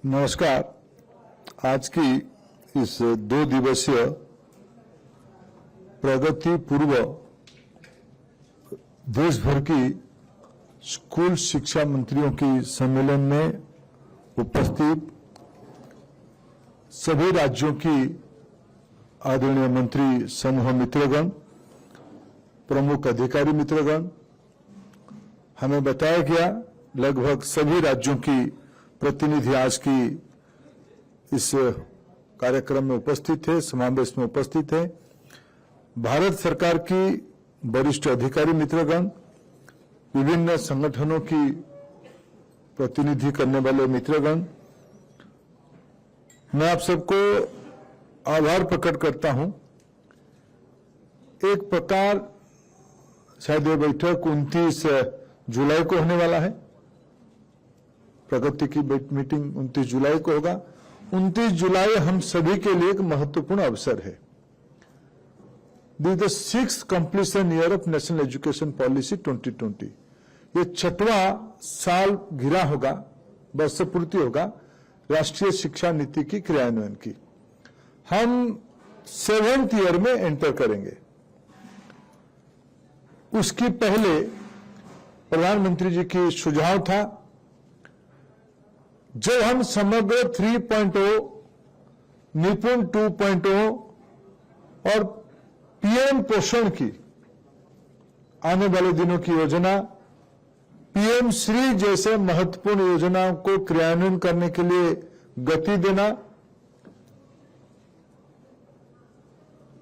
नमस्कार। आज की इस 2 दिवसीय प्रगति पूर्व देश भर की स्कूल शिक्षा मंत्रियों की सम्मेलन में उपस्थित सभी राज्यों की आदरणीय मंत्री समूह मित्रगण, प्रमुख अधिकारी मित्रगण, हमें बताया गया लगभग सभी राज्यों की प्रतिनिधि आज की इस कार्यक्रम में उपस्थित है, समावेश में उपस्थित है। भारत सरकार की वरिष्ठ अधिकारी मित्रगण, विभिन्न संगठनों की प्रतिनिधि करने वाले मित्रगण, मैं आप सबको आभार प्रकट करता हूं। एक प्रकार शायद ये बैठक 29 जुलाई को होने वाला है। प्रगति की मीटिंग 29 जुलाई को होगा। 29 जुलाई हम सभी के लिए एक महत्वपूर्ण अवसर है। This the 6th completion year of national education policy 2020। ये 6वां साल घिरा होगा, वर्ष पूर्ति होगा राष्ट्रीय शिक्षा नीति की क्रियान्वयन की। हम 7th ईयर में एंटर करेंगे। उसकी पहले प्रधानमंत्री जी की सुझाव था, जब हम समग्र 3.0, निपुण 2.0 और पीएम पोषण की आने वाले दिनों की योजना, पीएम श्री जैसे महत्वपूर्ण योजनाओं को क्रियान्वयन करने के लिए गति देना,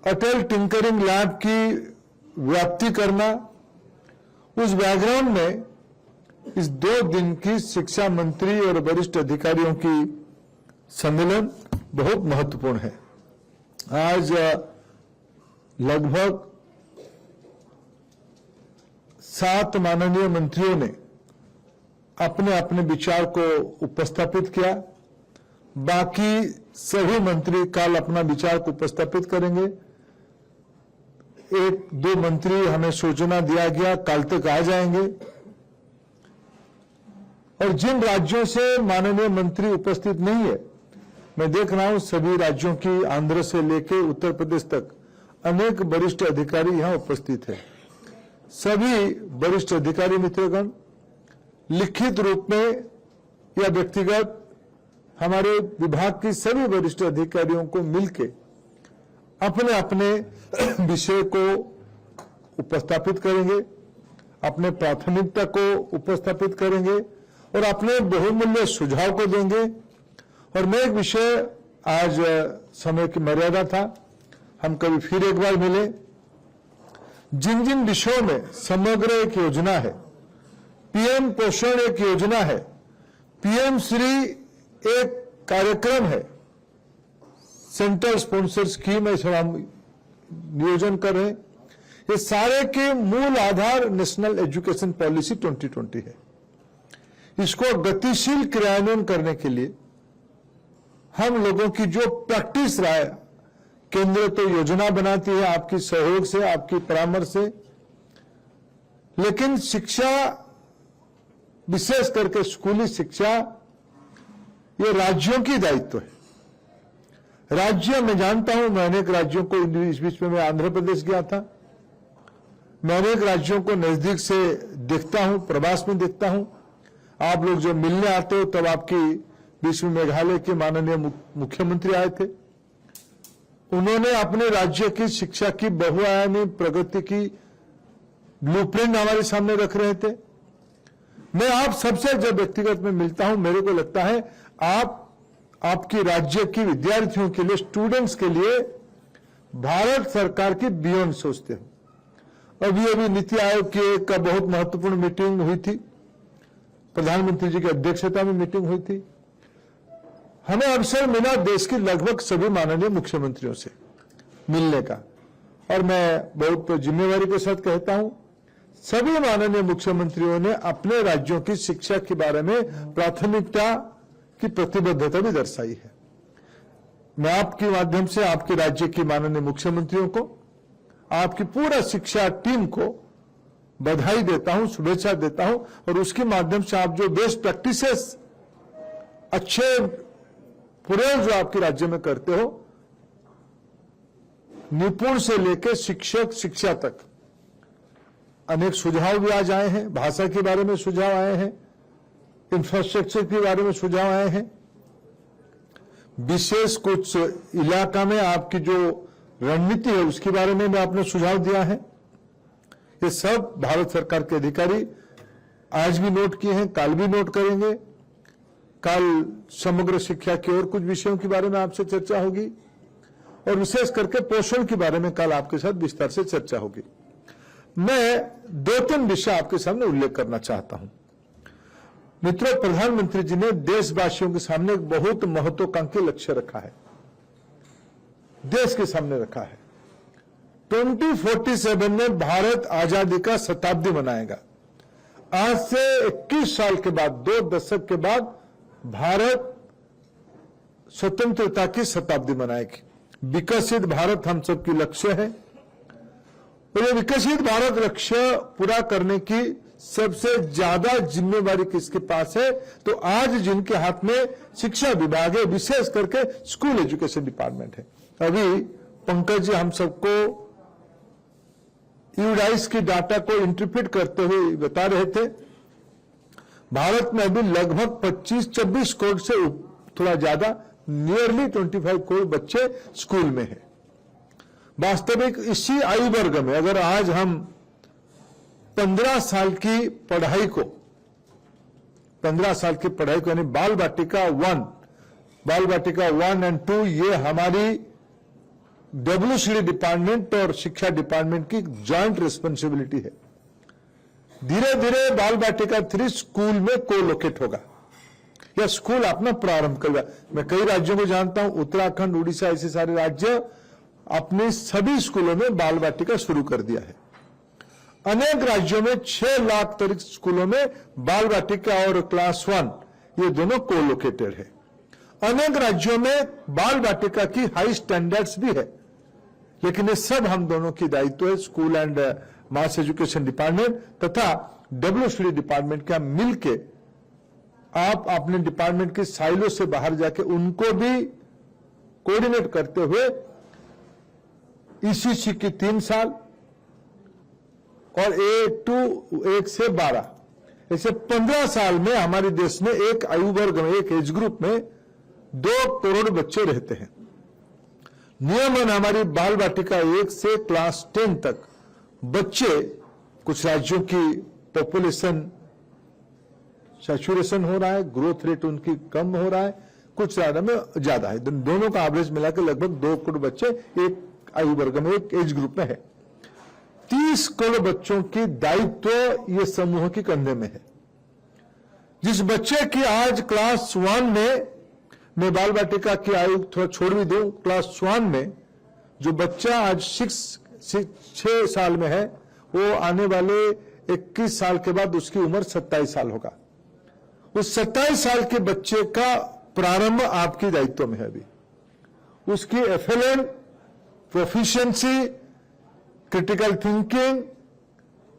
अटल टिंकरिंग लैब की व्याप्ति करना, उस बैकग्राउंड में इस 2 दिन की शिक्षा मंत्री और वरिष्ठ अधिकारियों की सम्मेलन बहुत महत्वपूर्ण है। आज लगभग 7 माननीय मंत्रियों ने अपने अपने विचार को उपस्थापित किया। बाकी सभी मंत्री कल अपना विचार को उपस्थापित करेंगे। 1-2 मंत्री हमें सूचना दिया गया कल तक आ जाएंगे। और जिन राज्यों से माननीय मंत्री उपस्थित नहीं है, मैं देख रहा हूं सभी राज्यों की, आंध्र से लेकर उत्तर प्रदेश तक अनेक वरिष्ठ अधिकारी यहां उपस्थित हैं। सभी वरिष्ठ अधिकारी मित्रगण लिखित रूप में या व्यक्तिगत हमारे विभाग की सभी वरिष्ठ अधिकारियों को मिलकर अपने अपने विषय को उपस्थापित करेंगे, अपने प्राथमिकता को उपस्थापित करेंगे और अपने बहुमूल्य सुझाव को देंगे। और मैं एक विषय, आज समय की मर्यादा था, हम कभी फिर एक बार मिले। जिन जिन विषयों में समग्र एक योजना है, पीएम पोषण एक योजना है, पीएम श्री एक कार्यक्रम है, सेंट्रल स्पॉन्सर स्कीम है, हम नियोजन कर रहे हैं। ये सारे के मूल आधार नेशनल एजुकेशन पॉलिसी 2020 है। इसको गतिशील क्रियान्वयन करने के लिए हम लोगों की जो प्रैक्टिस रहा है, केंद्र तो योजना बनाती है आपकी सहयोग से, आपकी परामर्श से, लेकिन शिक्षा, विशेष करके स्कूली शिक्षा, ये राज्यों की दायित्व है। राज्य, मैं जानता हूं, मैं अनेक राज्यों को, इस बीच में मैं आंध्र प्रदेश गया था, मैं अनेक राज्यों को नजदीक से देखता हूं, प्रवास में देखता हूं। आप लोग जब मिलने आते हो तब आपकी बीच में मेघालय के माननीय मुख्यमंत्री आए थे। उन्होंने अपने राज्य की शिक्षा की बहुआयामी प्रगति की ब्लूप्रिंट हमारे सामने रख रहे थे। मैं आप सबसे जब व्यक्तिगत में मिलता हूं, मेरे को लगता है आपकी राज्य की विद्यार्थियों के लिए, स्टूडेंट्स के लिए भारत सरकार की बियॉन्ड सोचते हो। अभी नीति आयोग की एक बहुत महत्वपूर्ण मीटिंग हुई थी, प्रधानमंत्री जी की अध्यक्षता में मीटिंग हुई थी। हमें अवसर मिला देश की लगभग सभी माननीय मुख्यमंत्रियों से मिलने का, और मैं बहुत जिम्मेवारी के साथ कहता हूं, सभी माननीय मुख्यमंत्रियों ने अपने राज्यों की शिक्षा के बारे में प्राथमिकता की प्रतिबद्धता भी दर्शाई है। मैं आपके माध्यम से आपके राज्य की माननीय मुख्यमंत्रियों को, आपकी पूरा शिक्षा टीम को बधाई देता हूं, शुभेच्छा देता हूं। और उसके माध्यम से आप जो बेस्ट प्रैक्टिसेस, अच्छे पूरे जो आपके राज्य में करते हो, निपुण से लेकर शिक्षक शिक्षा तक अनेक सुझाव भी आज आए हैं। भाषा के बारे में सुझाव आए हैं, इंफ्रास्ट्रक्चर के बारे में सुझाव आए हैं, विशेष कुछ इलाका में आपकी जो रणनीति है उसके बारे में भी आपने सुझाव दिया है। ये सब भारत सरकार के अधिकारी आज भी नोट किए हैं, कल भी नोट करेंगे। कल समग्र शिक्षा के और कुछ विषयों के बारे में आपसे चर्चा होगी और विशेष करके पोषण के बारे में कल आपके साथ विस्तार से चर्चा होगी। मैं 2-3 विषय आपके सामने उल्लेख करना चाहता हूं। मित्रों, प्रधानमंत्री जी ने देशवासियों के सामने एक बहुत महत्वाकांक्षी लक्ष्य रखा है, देश के सामने रखा है। 2047 में भारत आजादी का शताब्दी मनाएगा। आज से 21 साल के बाद, 2 दशक के बाद भारत स्वतंत्रता की शताब्दी मनाएगी। विकसित भारत हम सबकी लक्ष्य है और ये विकसित भारत लक्ष्य पूरा करने की सबसे ज्यादा जिम्मेवारी किसके पास है? तो आज जिनके हाथ में शिक्षा विभाग है, विशेष करके स्कूल एजुकेशन डिपार्टमेंट है। अभी पंकज जी हम सबको यूडाइस की डाटा को इंटरप्रेट करते हुए बता रहे थे, भारत में अभी लगभग 25-26 करोड़ से थोड़ा ज्यादा, नियरली 25 करोड़ बच्चे स्कूल में हैं। वास्तविक इसी आयु वर्ग में अगर आज हम 15 साल की पढ़ाई को यानी बाल बाटिका 1 एंड 2, ये हमारी WCD डिपार्टमेंट और शिक्षा डिपार्टमेंट की जॉइंट रिस्पॉन्सिबिलिटी है। धीरे धीरे बाल बाटिका 3 स्कूल में कोलोकेट होगा या स्कूल अपना प्रारंभ करेगा। मैं कई राज्यों को जानता हूं, उत्तराखंड, उड़ीसा, ऐसे सारे राज्य अपने सभी स्कूलों में बाल बाटिका शुरू कर दिया है। अनेक राज्यों में 6 लाख तक स्कूलों में बाल बाटिका और क्लास 1 ये दोनों कोलोकेटेड है। अनेक राज्यों में बाल बाटिका की हाई स्टैंडर्ड्स भी है, लेकिन ये सब हम दोनों की दायित्व है, school and mass education department तथा WCD डिपार्टमेंट का मिलके आप अपने डिपार्टमेंट के साइलो से बाहर जाके उनको भी कोऑर्डिनेट करते हुए ECC की 3 साल और A1 से 12 ऐसे 15 साल में हमारे देश में एक आयु वर्ग में, एक एज ग्रुप में 2 करोड़ बच्चे रहते हैं। नियमन हमारी बाल बाटिका 1 से क्लास 10 तक बच्चे, कुछ राज्यों की पॉपुलेशन सैचुरेशन हो रहा है, ग्रोथ रेट उनकी कम हो रहा है, कुछ ज्यादा में ज्यादा है, दोनों का एवरेज मिलाकर लगभग 2 करोड़ बच्चे एक आयु वर्ग में, एक एज ग्रुप में है। 30 करोड़ बच्चों की दायित्व ये समूह के कंधे में है। जिस बच्चे की आज क्लास 1 में, मैं बाल बाटिका की आयु थोड़ा छोड़ भी दूं, क्लास 1 में जो बच्चा आज 6 साल में है, वो आने वाले 21 साल के बाद उसकी उम्र 27 साल होगा। उस 27 साल के बच्चे का प्रारंभ आपके दायित्व में है। अभी उसकी FLN, proficiency, critical thinking,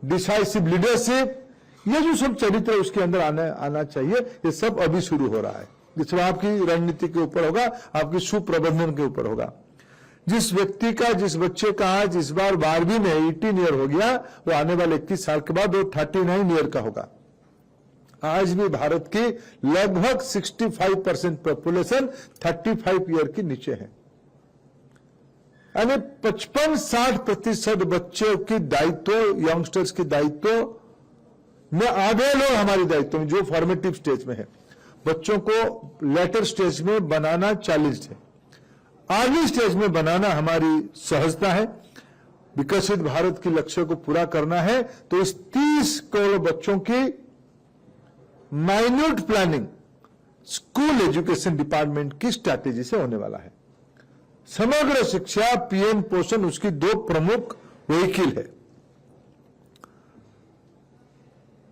decisive leadership, ये जो सब चरित्र उसके अंदर आना चाहिए, ये सब अभी शुरू हो रहा है। जिसमें आपकी रणनीति के ऊपर होगा, आपकी सुप्रबंधन के ऊपर होगा। जिस बच्चे का आज इस बार 12वीं में 18 ईयर हो गया, वो आने वाले 21 साल के बाद वो 39 ईयर का होगा। आज भी भारत की लगभग 65% पॉपुलेशन 35 ईयर के नीचे है, यानी 55-60% बच्चों की दायित्व, यंगस्टर्स की दायित्व में आधे लोग हमारी दायित्व में, जो फॉर्मेटिव स्टेज में है। बच्चों को लेटर स्टेज में बनाना चैलेंज है, अर्ली स्टेज में बनाना हमारी सहजता है। विकसित भारत के लक्ष्य को पूरा करना है तो इस 30 करोड़ बच्चों की minute planning school education department की स्ट्रैटेजी से होने वाला है। समग्र शिक्षा, PM पोषण उसकी 2 प्रमुख व्हीकल है।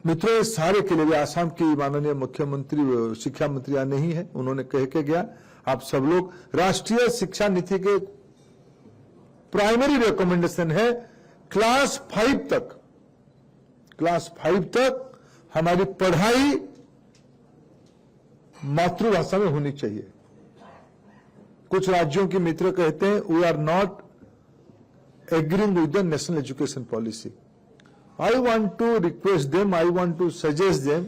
मित्रों, इस सारे के लिए आसाम की माननीय मुख्यमंत्री, शिक्षा मंत्री यहाँ नहीं है, उन्होंने कह के गया, आप सब लोग, राष्ट्रीय शिक्षा नीति के प्राइमरी रिकमेंडेशन है क्लास 5 तक हमारी पढ़ाई मातृभाषा में होनी चाहिए। कुछ राज्यों के मित्र कहते हैं we are not agreeing with the national education policy. I want to request them, I want to suggest them,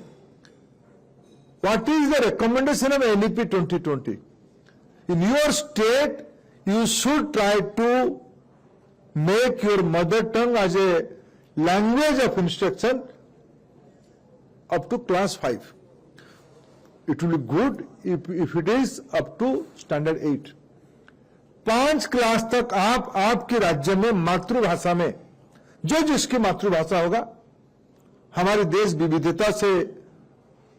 what is the recommendation of NEP 2020? In your state, you should try to make your mother tongue as a language of instruction up to class 5. It will be good if it is up to standard 8. 5 class तक आप आपके राज्य में मातृभाषा में, जो जिसकी मातृभाषा होगा, हमारे देश विविधता से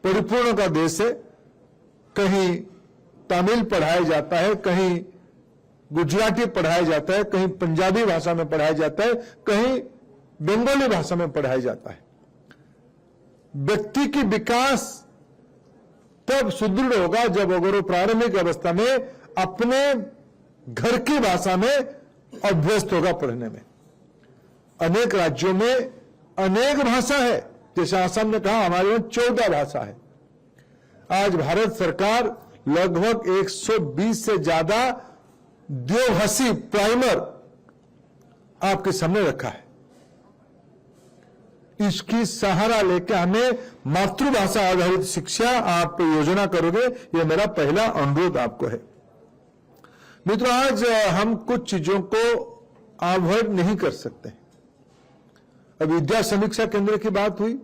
परिपूर्ण का देश है. कहीं तमिल पढ़ाया जाता है, कहीं गुजराती पढ़ाया जाता है, कहीं पंजाबी भाषा में पढ़ाया जाता है, कहीं बंगाली भाषा में पढ़ाया जाता है. व्यक्ति की विकास तब सुदृढ़ होगा जब अगर वो प्रारंभिक अवस्था में अपने घर की भाषा में अभ्यस्त होगा पढ़ने में. अनेक राज्यों में अनेक भाषा है, जैसे आसाम ने कहा हमारे यहां 14 भाषा है. आज भारत सरकार लगभग 120 से ज्यादा द्विभाषी प्राइमर आपके सामने रखा है. इसकी सहारा लेकर हमें मातृभाषा आधारित शिक्षा आप योजना करोगे, यह मेरा पहला अनुरोध आपको है. मित्रों, आज हम कुछ चीजों को अवॉइड नहीं कर सकते. अब विद्या समीक्षा केंद्र की बात हुई.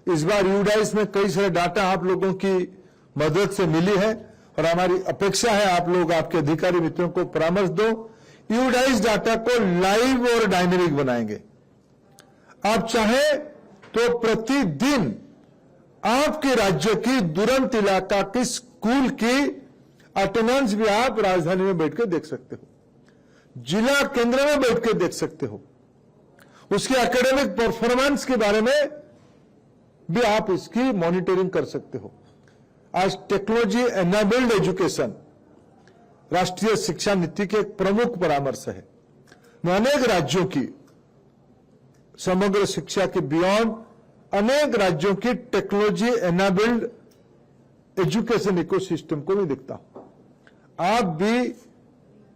इस बार यूडाइस में कई सारे डाटा आप लोगों की मदद से मिली है और हमारी अपेक्षा है आप लोग आपके अधिकारी मित्रों को परामर्श दो. यूडाइस डाटा को लाइव और डायनेमिक बनाएंगे. आप चाहे तो प्रतिदिन आपके राज्य की दुरंत इलाका की स्कूल की अटेंडेंस भी आप राजधानी में बैठ के देख सकते हो, जिला केंद्र में बैठ के देख सकते हो. उसके एकेडमिक परफॉर्मेंस के बारे में भी आप इसकी मॉनिटरिंग कर सकते हो. आज टेक्नोलॉजी एनेबल्ड एजुकेशन राष्ट्रीय शिक्षा नीति के एक प्रमुख परामर्श है. अनेक राज्यों की समग्र शिक्षा के बियॉन्ड अनेक राज्यों की टेक्नोलॉजी एनेबल्ड एजुकेशन इकोसिस्टम को भी देखता हूं. आप भी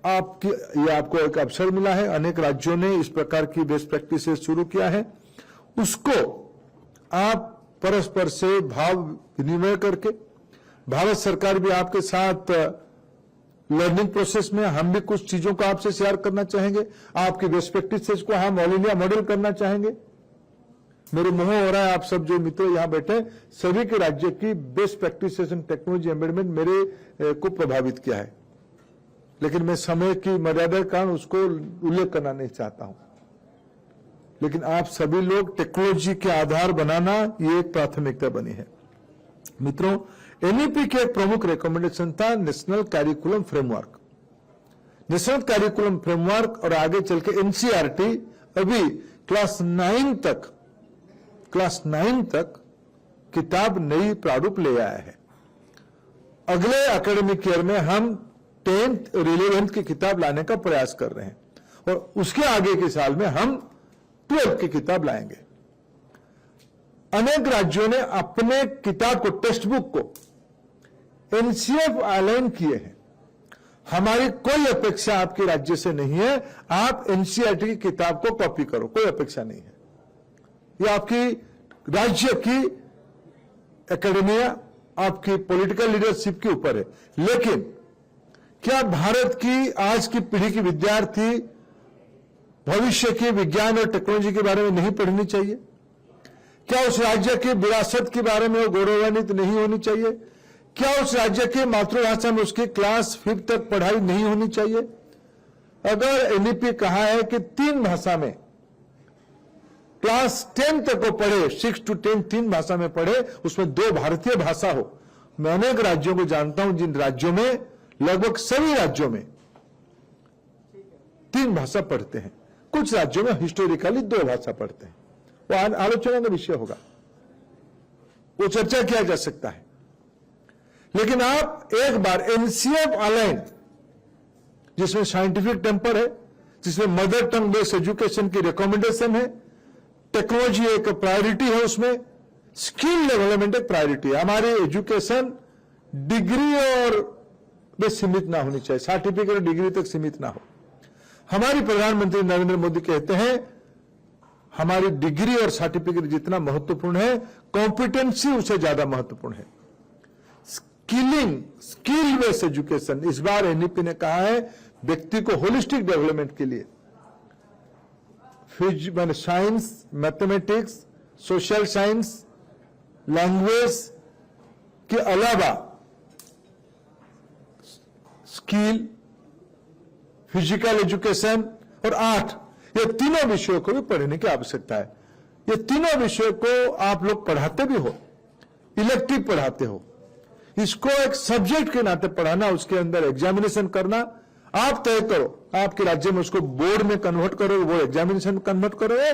ये आपको एक अवसर मिला है. अनेक राज्यों ने इस प्रकार की बेस्ट प्रैक्टिसेस शुरू किया है. उसको आप परस्पर से भाव विनिमय करके, भारत सरकार भी आपके साथ लर्निंग प्रोसेस में, हम भी कुछ चीजों को आपसे शेयर करना चाहेंगे. आपकी बेस्ट प्रैक्टिसेस को हम ऑल इंडिया मॉडल करना चाहेंगे. मेरे मोह हो रहा है आप सब जो मित्र यहां बैठे सभी के राज्य की best practices and technology embedment मेरे को प्रभावित किया है, लेकिन मैं समय की मर्यादा के कारण उसको उल्लेख करना नहीं चाहता हूं. लेकिन आप सभी लोग टेक्नोलॉजी के आधार बनाना ये एक प्राथमिकता बनी है. मित्रों, एनईपी के एक प्रमुख रिकमेंडेशन था national curriculum framework. National curriculum framework और आगे चल के एनसीईआरटी अभी क्लास 9 तक किताब नई प्रारूप ले आया है. अगले एकेडमिक ईयर में हम 10th और 11th की किताब लाने का प्रयास कर रहे हैं और उसके आगे के साल में हम 12th की किताब लाएंगे. अनेक राज्यों ने अपने किताब को, टेक्स्ट बुक को एनसीएफ अलाइन किए हैं. हमारी कोई अपेक्षा आपके राज्य से नहीं है. आप एनसीईआरटी की किताब को कॉपी करो, कोई अपेक्षा नहीं है. ये आपकी राज्य की एकेडमिया, आपकी पॉलिटिकल लीडरशिप के ऊपर है. लेकिन क्या भारत की आज की पीढ़ी की विद्यार्थी भविष्य के विज्ञान और टेक्नोलॉजी के बारे में नहीं पढ़नी चाहिए? क्या उस राज्य की विरासत के बारे में वो गौरवान्वित नहीं होनी चाहिए? क्या उस राज्य की मातृभाषा में उसकी क्लास 5 तक पढ़ाई नहीं होनी चाहिए? अगर एनईपी कहा है कि 3 भाषा में क्लास 10 तक वो पढ़े, 6 to 10 3 भाषा में पढ़े, उसमें 2 भारतीय भाषा हो. मैं अनेक राज्यों को जानता हूं जिन राज्यों में, लगभग सभी राज्यों में 3 भाषा पढ़ते हैं. कुछ राज्यों में हिस्टोरिकली 2 भाषा पढ़ते हैं. वो आलोचना का विषय होगा, वो चर्चा किया जा सकता है. लेकिन आप एक बार एनसीएफ अलाइन, जिसमें साइंटिफिक टेम्पर है, जिसमें मदर टंग बेस्ड एजुकेशन की रिकमेंडेशन है, टेक्नोलॉजी एक प्रायोरिटी है, उसमें स्किल डेवलपमेंट एक प्रायोरिटी है. हमारी एजुकेशन डिग्री और वे सीमित ना होनी चाहिए, सर्टिफिकेट और डिग्री तक सीमित ना हो। हमारी प्रधानमंत्री नरेंद्र मोदी कहते हैं हमारी डिग्री और सर्टिफिकेट जितना महत्वपूर्ण है, कॉम्पिटेंसी उससे ज्यादा महत्वपूर्ण है। स्किल बेस्ड एजुकेशन, इस बार एनईपी ने कहा है व्यक्ति को होलिस्टिक डेवलपमेंट के लिए science, mathematics, social science, language के अलावा स्किल, फिजिकल एजुकेशन और आर्ट, ये तीनों विषयों को भी पढ़ने की आवश्यकता है। ये तीनों विषयों को आप लोग पढ़ाते भी हो, इलेक्टिव पढ़ाते हो, इसको एक सब्जेक्ट के नाते पढ़ाना, उसके अंदर एग्जामिनेशन करना, आप तय करो आपके राज्य में उसको बोर्ड में कन्वर्ट करोगे, बोर्ड एग्जामिनेशन में कन्वर्ट करोगे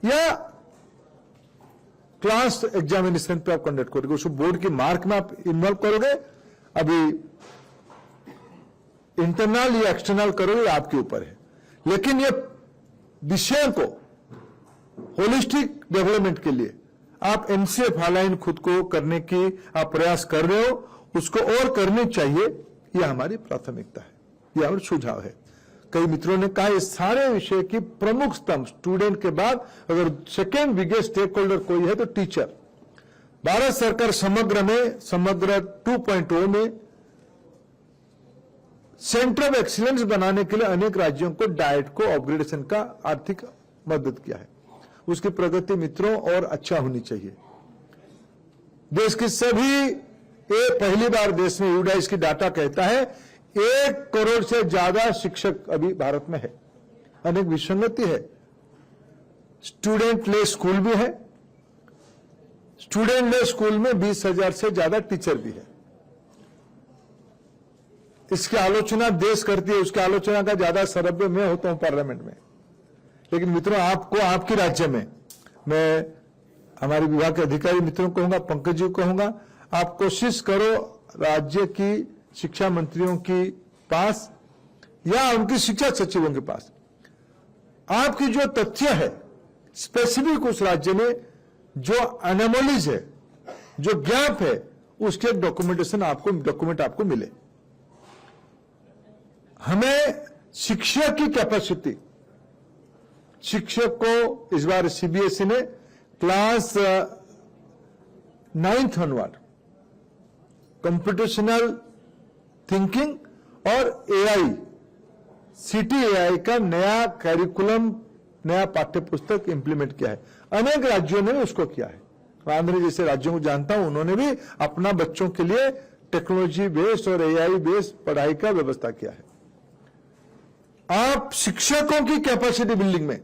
या क्लास एग्जामिनेशन पे आप कंडक्ट करोगे, उसको बोर्ड की मार्क में आप इन्वॉल्व करोगे, अभी इंटरनल या एक्सटर्नल करोगे आपके ऊपर है। लेकिन ये विषय को होलिस्टिक डेवलपमेंट के लिए आप एनसीएफ हालाइन खुद को करने की आप प्रयास कर रहे हो, उसको और करनी चाहिए, यह हमारी प्राथमिकता है, यह हमारा सुझाव है। कई मित्रों ने कहा ये सारे विषय की प्रमुख स्तंभ स्टूडेंट के बाद अगर सेकेंड बिगेस्ट स्टेक होल्डर कोई है तो टीचर। भारत सरकार समग्र 2.0 में सेंटर ऑफ एक्सीलेंस बनाने के लिए अनेक राज्यों को डाइट को अपग्रेडेशन का आर्थिक मदद किया है। उसकी प्रगति मित्रों और अच्छा होनी चाहिए। देश की सभी पहली बार देश में यूडाइस की डाटा कहता है 1 करोड़ से ज्यादा शिक्षक अभी भारत में है। अनेक विसंगति है, स्टूडेंट ले स्कूल भी है, स्टूडेंट ले स्कूल में 20,000 से ज्यादा टीचर भी है। इसकी आलोचना देश करती है, उसकी आलोचना का ज्यादा सरभ्य मैं होता हूं पार्लियामेंट में। लेकिन मित्रों आपको आपके राज्य में, मैं हमारे विभाग के अधिकारी मित्रों को कहूंगा, पंकज जी को कहूंगा, आप कोशिश करो राज्य की शिक्षा मंत्रियों के पास या उनकी शिक्षा सचिवों के पास आपकी जो तथ्य है स्पेसिफिक उस राज्य में जो एनोमलीज है, जो गैप है, उसके डॉक्यूमेंट आपको मिले। हमें शिक्षक की कैपेसिटी, शिक्षक को इस बार सीबीएसई ने class 9th onward computational thinking और एआई, CTAI का नया करिकुलम, नया पाठ्य पुस्तक इंप्लीमेंट किया है। अनेक राज्यों ने उसको किया है। आंध्र जैसे राज्यों को जानता हूं, उन्होंने भी अपना बच्चों के लिए टेक्नोलॉजी बेस्ड और एआई बेस्ड पढ़ाई का व्यवस्था किया है। आप शिक्षकों की कैपेसिटी बिल्डिंग में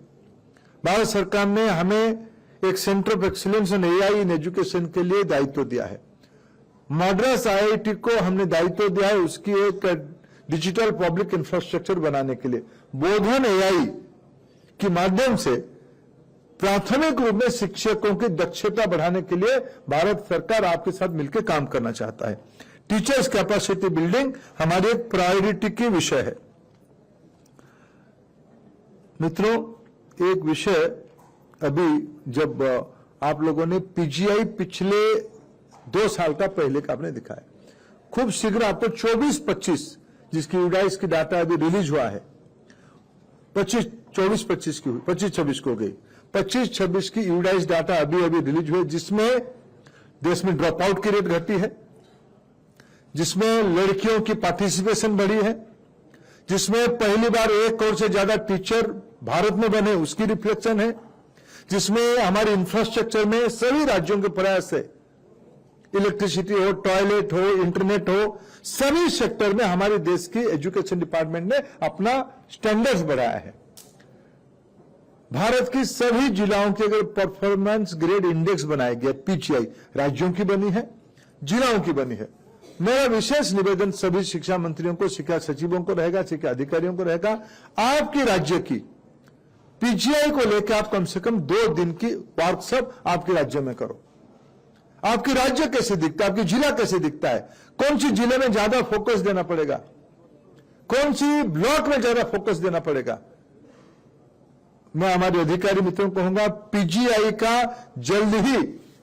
भारत सरकार ने हमें एक centre of excellence in AI in education के लिए दायित्व दिया है। मद्रास IIT को हमने दायित्व दिया है उसकी एक डिजिटल पब्लिक इंफ्रास्ट्रक्चर बनाने के लिए। बोधन एआई के माध्यम से प्राथमिक रूप में शिक्षकों की दक्षता बढ़ाने के लिए भारत सरकार आपके साथ मिलकर काम करना चाहता है। टीचर्स कैपेसिटी बिल्डिंग हमारी एक प्रायोरिटी की विषय है। मित्रों, एक विषय अभी जब आप लोगों ने पीजीआई पिछले 2 साल का पहले का आपने दिखाया, खूब शीघ्र आपको 24-25 जिसकी यूडाइस की डाटा अभी रिलीज हुआ है, 24-25 की हुई, 25-26 को हो गई, 25-26 की यूडाइस डाटा अभी रिलीज हुई, जिसमें देश में ड्रॉप आउट की रेट घटी है, जिसमें लड़कियों की पार्टिसिपेशन बढ़ी है, जिसमें पहली बार 1 करोड़ से ज्यादा टीचर भारत में बने उसकी रिफ्लेक्शन है, जिसमें हमारे इंफ्रास्ट्रक्चर में सभी राज्यों के प्रयास से इलेक्ट्रिसिटी हो, टॉयलेट हो, इंटरनेट हो, सभी सेक्टर में हमारे देश की एजुकेशन डिपार्टमेंट ने अपना स्टैंडर्ड्स बढ़ाया है। भारत की सभी जिलाओं के अगर परफॉर्मेंस ग्रेड इंडेक्स बनाया गया, पीजीआई राज्यों की बनी है, जिलाओं की बनी है। मेरा विशेष निवेदन सभी शिक्षा मंत्रियों को, शिक्षा सचिवों को रहेगा, शिक्षा अधिकारियों को रहेगा, आपके राज्य की पीजीआई को लेकर आप कम से कम 2 दिन की वर्कशॉप आपके राज्य में करो। आपके राज्य कैसे दिखता है, आपकी जिला कैसे दिखता है, कौन सी जिले में ज्यादा फोकस देना पड़ेगा, कौन सी ब्लॉक में ज्यादा फोकस देना पड़ेगा। मैं हमारे अधिकारी मित्रों को कहूंगा पीजीआई का जल्द ही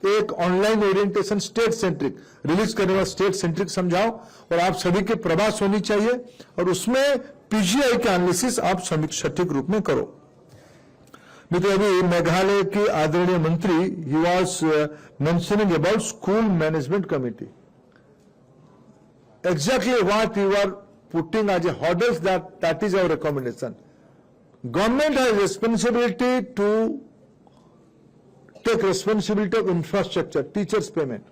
एक online orientation state centric release करने वाला स्टेट सेंट्रिक समझाओ, और आप सभी के प्रवास होनी चाहिए, और उसमें पीजीआई का एनालिसिस आप सटीक रूप में करो। मित्रों, अभी मेघालय के आदरणीय मंत्री he was mentioning about school management committee, exactly what you are putting as a hurdles, that is our recommendation. Government has responsibility to take responsibility of infrastructure, teachers payment,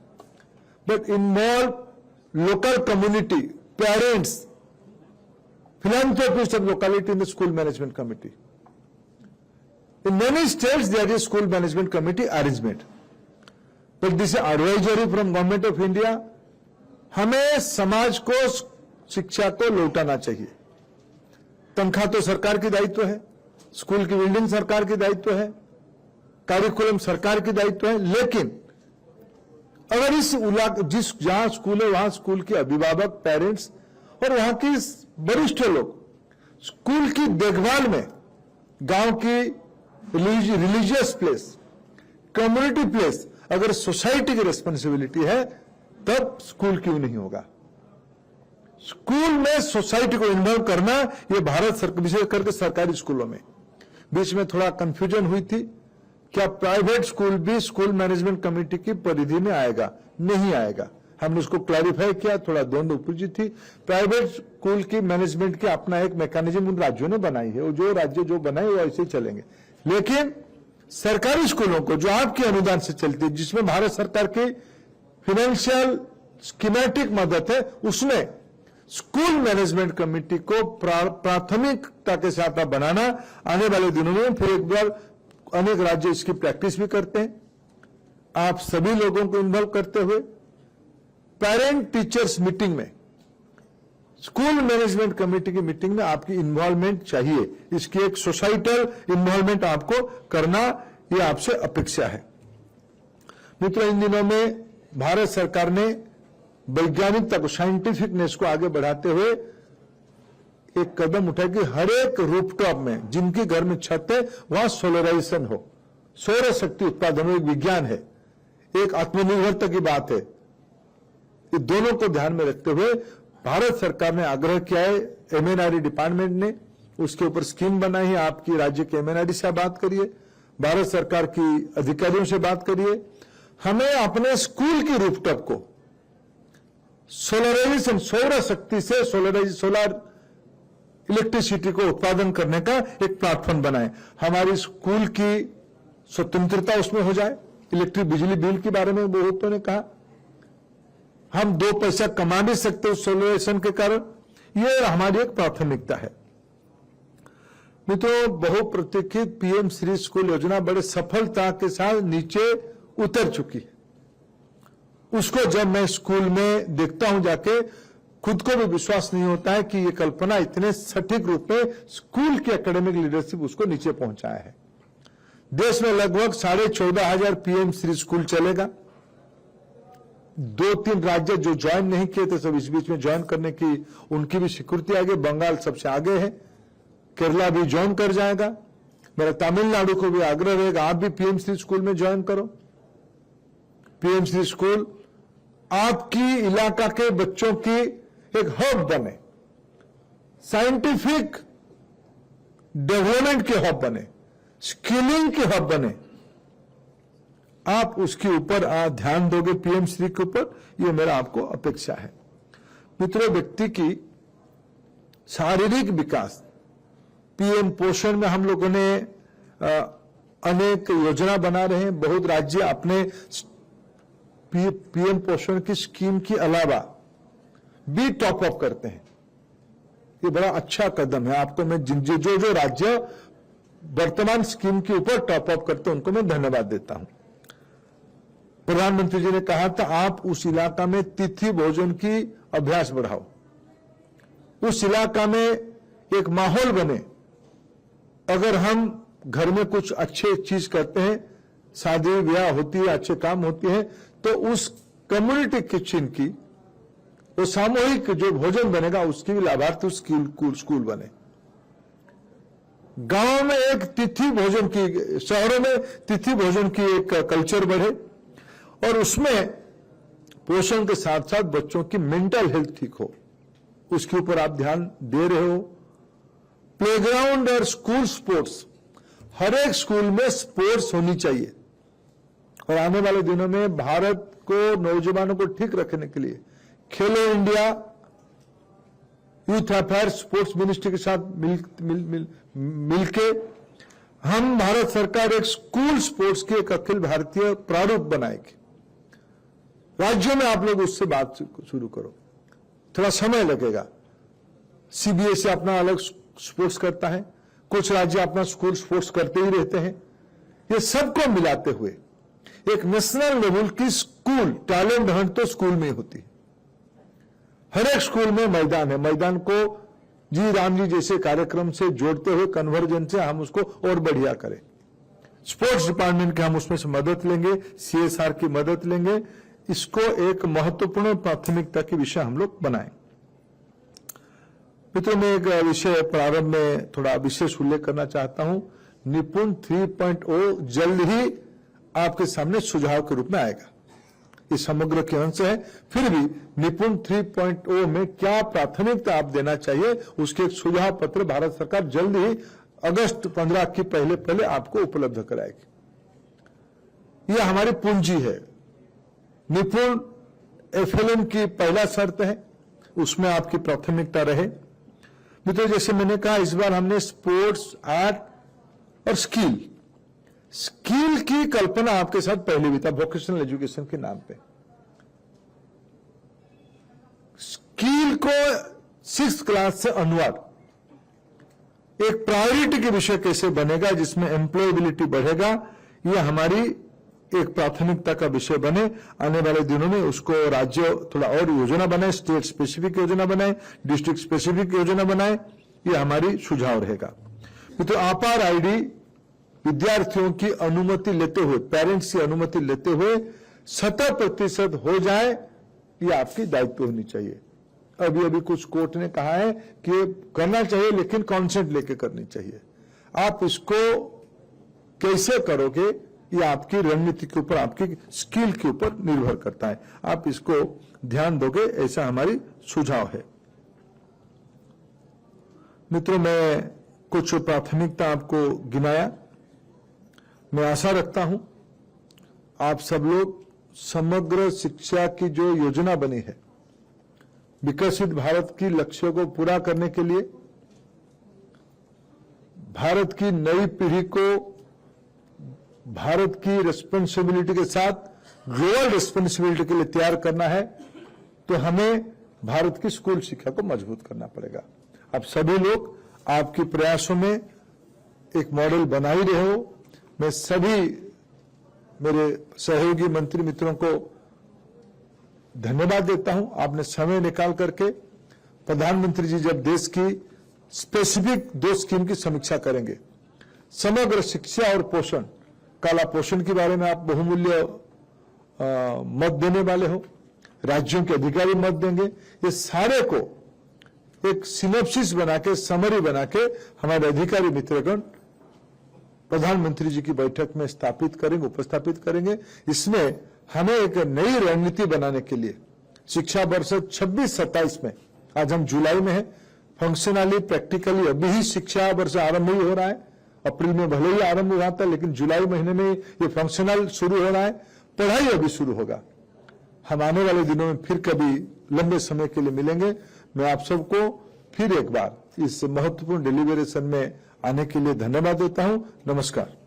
but involve local community, parents, philanthropists of locality in the school management committee. In many states there is school management committee arrangement, but this is advisory from Government of India. हमें समाज को शिक्षा को लौटाना चाहिए। तनख्वाह तो सरकार की दायित्व है, स्कूल की बिल्डिंग सरकार की दायित्व है, कार्यकुलम सरकार की दायित्व है, लेकिन अगर इस जिस जहां स्कूल है वहां स्कूल के अभिभावक, पेरेंट्स और वहां के वरिष्ठ लोग स्कूल की देखभाल में गांव की रिलीजियस प्लेस, कम्युनिटी प्लेस अगर सोसाइटी की रिस्पॉन्सिबिलिटी है, तब स्कूल क्यों नहीं होगा। स्कूल में सोसाइटी को इन्वॉल्व करना, यह भारत सरकार विशेष करके सरकारी स्कूलों में बीच में थोड़ा कंफ्यूजन हुई थी, क्या प्राइवेट स्कूल भी स्कूल मैनेजमेंट कमेटी की परिधि में आएगा? नहीं आएगा। हमने उसको क्लैरिफाई किया, थोड़ा द्वंद्व उपजी थी। प्राइवेट स्कूल की मैनेजमेंट की अपना एक मैकेनिज्म उन राज्यों ने बनाई है, वो जो राज्य जो बनाए वो ऐसे चलेंगे, लेकिन सरकारी स्कूलों को जो आपके अनुदान से चलती है, जिसमें भारत सरकार की फाइनेंशियल स्कीमेटिक मदद है, उसमें स्कूल मैनेजमेंट कमेटी को प्राथमिकता के साथ बनाना आने वाले दिनों में, फिर एक बार अनेक राज्य इसकी प्रैक्टिस भी करते हैं। आप सभी लोगों को इन्वॉल्व करते हुए पेरेंट टीचर्स मीटिंग में, स्कूल मैनेजमेंट कमेटी की मीटिंग में आपकी इन्वॉल्वमेंट चाहिए। इसकी एक सोसाइटल इन्वॉल्वमेंट आपको करना, यह आपसे अपेक्षा है। मित्रों, इन दिनों में भारत सरकार ने वैज्ञानिकता को, साइंटिफिकनेस को आगे बढ़ाते हुए एक कदम उठाया कि हर एक रूफटॉप में, जिनके घर में छत है, वहां सोलराइजेशन हो, सौर शक्ति उत्पादन हो। एक विज्ञान है, एक आत्मनिर्भरता की बात है। ये दोनों को ध्यान में रखते हुए भारत सरकार ने आग्रह किया है, एमएनआरई डिपार्टमेंट ने उसके ऊपर स्कीम बनाई है। आपकी राज्य के एमएनआरई से बात करिए, भारत सरकार की अधिकारियों से बात करिए। हमें अपने स्कूल की रूफटॉप को सोलराइजेशन, सौर शक्ति से सोलर इलेक्ट्रिसिटी को उत्पादन करने का एक प्लेटफॉर्म बनाए। हमारी स्कूल की स्वतंत्रता उसमें हो जाए। इलेक्ट्रिक बिजली बिल के बारे में बहुतों ने कहा, हम 2 पैसा कमा भी सकते हैं सोलराइजेशन के कारण। यह हमारी एक प्राथमिकता है। मित्रों, बहुप्रतीक्षित पीएम श्री स्कूल योजना बड़े सफलता के साथ नीचे उतर चुकी है। उसको जब मैं स्कूल में देखता हूं जाके, खुद को भी विश्वास नहीं होता है कि ये कल्पना इतने सटीक रूप में स्कूल की एकेडमिक लीडरशिप उसको नीचे पहुंचाया है। देश में लगभग 14,500 पीएम श्री स्कूल चलेगा। 2-3 राज्य जो ज्वाइन नहीं किए थे, सब इस बीच में ज्वाइन करने की उनकी भी स्वीकृति आ गई। बंगाल सबसे आगे है, केरला भी ज्वाइन कर जाएगा। मेरा तमिलनाडु को भी आग्रह रहेगा, आप भी पीएम श्री स्कूल में ज्वाइन करो। पीएम श्री स्कूल आपकी इलाका के बच्चों की एक हब बने, साइंटिफिक डेवलपमेंट के हब बने, स्किलिंग के हब बने। आप उसके ऊपर ध्यान दोगे, पीएम श्री के ऊपर, यह मेरा आपको अपेक्षा है। मित्रों, व्यक्ति की शारीरिक विकास, पीएम पोषण में हम लोगों ने अनेक योजना बना रहे हैं। बहुत राज्य अपने पीएम पोषण की स्कीम के अलावा भी टॉप अप करते हैं। ये बड़ा अच्छा कदम है। आपको मैं जो राज्य वर्तमान स्कीम के ऊपर टॉप अप करते हैं उनको मैं धन्यवाद देता हूं। प्रधानमंत्री जी ने कहा था, आप उस इलाका में तिथि भोजन की अभ्यास बढ़ाओ, उस इलाका में एक माहौल बने। अगर हम घर में कुछ अच्छे चीज करते हैं, शादी ब्याह होती है, अच्छे काम होते हैं, तो उस कम्युनिटी किचन की, वो सामूहिक जो भोजन बनेगा उसकी भी लाभार्थी स्कूल बने। गांव में एक तिथि भोजन की, शहरों में तिथि भोजन की एक कल्चर बढ़े, और उसमें पोषण के साथ साथ बच्चों की मेंटल हेल्थ ठीक हो, उसके ऊपर आप ध्यान दे रहे हो। प्लेग्राउंड और स्कूल स्पोर्ट्स, हर एक स्कूल में स्पोर्ट्स होनी चाहिए। और आने वाले दिनों में भारत को, नौजवानों को ठीक रखने के लिए खेलो India youth affair sports ministry के साथ मिलके हम भारत सरकार एक स्कूल स्पोर्ट्स की एक अखिल भारतीय प्रारूप बनाएगी। राज्यों में आप लोग उससे बात शुरू करो, थोड़ा समय लगेगा। सीबीएसई अपना अलग स्पोर्ट्स करता है, कुछ राज्य अपना स्कूल स्पोर्ट्स करते ही रहते हैं। ये सबको मिलाते हुए एक नेशनल लेवल की स्कूल टैलेंट हंट तो स्कूल में होती है। हर एक स्कूल में मैदान है, मैदान को जी राम जी जैसे कार्यक्रम से जोड़ते हुए कन्वर्जन से हम उसको और बढ़िया करें। स्पोर्ट्स डिपार्टमेंट के हम उसमें से मदद लेंगे, सीएसआर की मदद लेंगे, इसको एक महत्वपूर्ण प्राथमिकता की विषय हम लोग बनाएं। मित्रों, मैं एक विषय प्रारंभ में थोड़ा विशेष उल्लेख करना चाहता हूं। निपुण 3.0 जल्द ही आपके सामने सुझाव के रूप में आएगा। ये समग्र के अंश है, फिर भी निपुण 3.0 में क्या प्राथमिकता आप देना चाहिए, उसके एक सुझाव पत्र भारत सरकार जल्द ही अगस्त 15 की पहले आपको उपलब्ध कराएगी। यह हमारी पूंजी है। निपुण एफएलएम की पहला शर्त है, उसमें आपकी प्राथमिकता रहे। मित्रों, जैसे मैंने कहा, इस बार हमने स्पोर्ट्स, आर्ट और स्किल की कल्पना आपके साथ पहले भी था, वोकेशनल एजुकेशन के नाम पे। स्किल को 6th क्लास से अनवर्ड एक प्रायोरिटी के विषय कैसे बनेगा जिसमें एम्प्लॉयबिलिटी बढ़ेगा, यह हमारी एक प्राथमिकता का विषय बने। आने वाले दिनों में उसको राज्य थोड़ा और योजना बनाए, स्टेट स्पेसिफिक योजना बनाए, डिस्ट्रिक्ट स्पेसिफिक योजना बनाए, यह हमारी सुझाव रहेगा। तो आपार आईडी विद्यार्थियों की अनुमति लेते हुए, पेरेंट्स की अनुमति लेते हुए 70% हो जाए, यह आपकी दायित्व होनी चाहिए। अभी कुछ कोर्ट ने कहा है कि करना चाहिए, लेकिन कॉन्सेंट लेके करनी चाहिए। आप इसको कैसे करोगे, ये आपकी रणनीति के ऊपर, आपकी स्किल के ऊपर निर्भर करता है। आप इसको ध्यान दोगे, ऐसा हमारी सुझाव है। मित्रों, मैं कुछ प्राथमिकता आपको गिनाया। मैं आशा रखता हूं आप सब लोग समग्र शिक्षा की जो योजना बनी है, विकसित भारत की लक्ष्यों को पूरा करने के लिए, भारत की नई पीढ़ी को भारत की रिस्पांसिबिलिटी के साथ ग्लोबल रिस्पांसिबिलिटी के लिए तैयार करना है, तो हमें भारत की स्कूल शिक्षा को मजबूत करना पड़ेगा। आप सभी लोग आपके प्रयासों में एक मॉडल बना ही रहे हो। मैं सभी मेरे सहयोगी मंत्री मित्रों को धन्यवाद देता हूं। आपने समय निकाल करके, प्रधानमंत्री जी जब देश की स्पेसिफिक 2 स्कीम की समीक्षा करेंगे, समग्र शिक्षा और पोषण, काला पोषण के बारे में आप बहुमूल्य मत देने वाले हो, राज्यों के अधिकारी मत देंगे, ये सारे को एक सिनॉप्सिस बना के, समरी बना के हमारे अधिकारी मित्रगण प्रधानमंत्री जी की बैठक में स्थापित करेंगे, उपस्थापित करेंगे। इसमें हमें एक नई रणनीति बनाने के लिए शिक्षा वर्ष 26-27 में, आज हम जुलाई में है, फंक्शनली प्रैक्टिकली अभी ही शिक्षा वर्ष आरंभ ही हो रहा है। अप्रैल में भले ही आरंभ हुआ था, लेकिन जुलाई महीने में ये फंक्शनल शुरू हो रहा है, पढ़ाई अभी शुरू होगा। हम आने वाले दिनों में फिर कभी लंबे समय के लिए मिलेंगे। मैं आप सबको फिर एक बार इस महत्वपूर्ण डिलीवरेशन में आने के लिए धन्यवाद देता हूं। नमस्कार।